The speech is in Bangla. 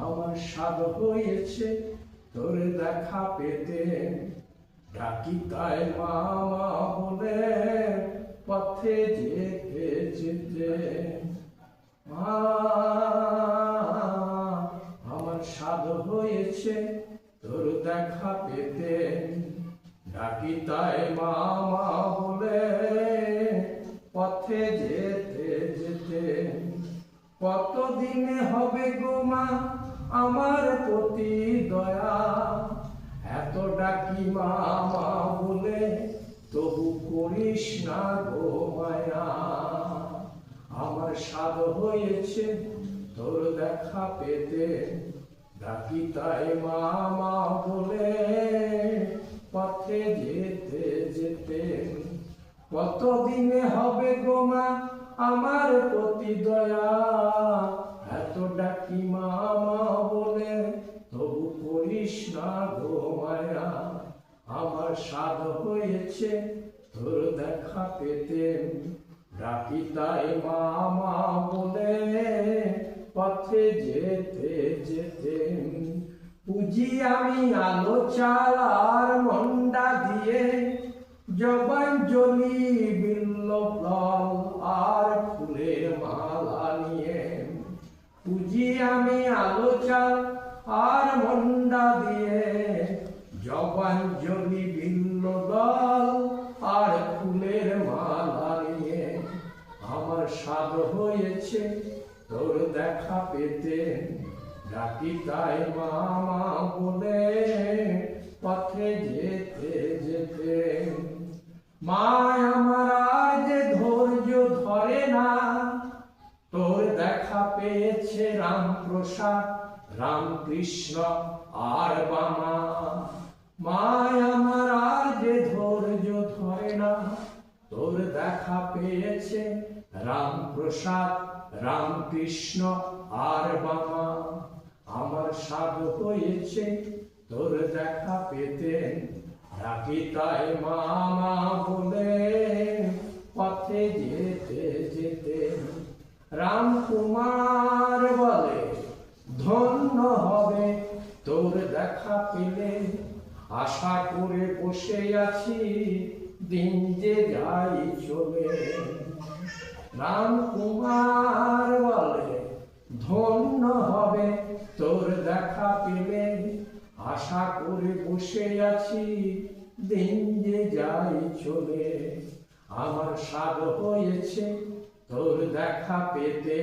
আমার স্বাদ হয়েছে তোর দেখা পেতে, ডাকি তাই মামা বলে পথে যেতে যেতে। আমার স্বাদ হয়েছে তোর দেখা পেতে, ডাকি তাই মামা বলে পথে যেতে যেতে। কতদিনে হবে গো মা আমার প্রতি দয়া, এত ডাকি মামা বলে তবু করিস না গো মায়া। আমার স্বাদ হয়েছে তোর দেখা পেতে, ডাকি তাই মামা বলে পথে যেতে যেতে। কতদিনে হবে গো মা আমার প্রতি দয়া, এত ডাকি মামা বলে তবু করিস না গো মায়া। আমার স্বাদ হয়েছে তোর দেখা পেতে, ডাকি তাই মামা বলে পথে যেতে যেতে। পুজি আমি আলো চাল আর মন্ডা দিয়ে, জবাঞ্জলি বিল্ল ফল আর ফুলের মালা নিয়ে। পুজি আমি আলো চাল আর মন্ডা দিয়ে, জবাঞ্জলি বিল্ল দল আর ফুলের মালা নিয়ে। আমার স্বাদ হয়েছে তোর দেখা পেতে, ডাকি তাই মামা বলে পথে যেতে যেতে। মা আমার আর যে ধৈর্য ধরে না, তোর দেখা পেয়েছে রামপ্রসাদ রামকৃষ্ণ আর বামা। মা আমার আর যে ধৈর্য ধরে না, তোর দেখা পেয়েছে রামপ্রসাদ রামকৃষ্ণ আর বামা। আমার স্বাদ হয়েছে তোর দেখা পেতে, ডাকি তাই মামা বলে পথে যেতে যেতে। রামকুমার বলে ধন্য হবে তোর দেখা পেলে, আশা করে বসে আছি দিন যে যাই চলে। রামকুমার বলে ধন্য হবে তোর দেখা পেলে, আশা করে বসে আছি দিন যে যাই চলে। আমার স্বাদ হয়েছে তোর দেখা পেতে,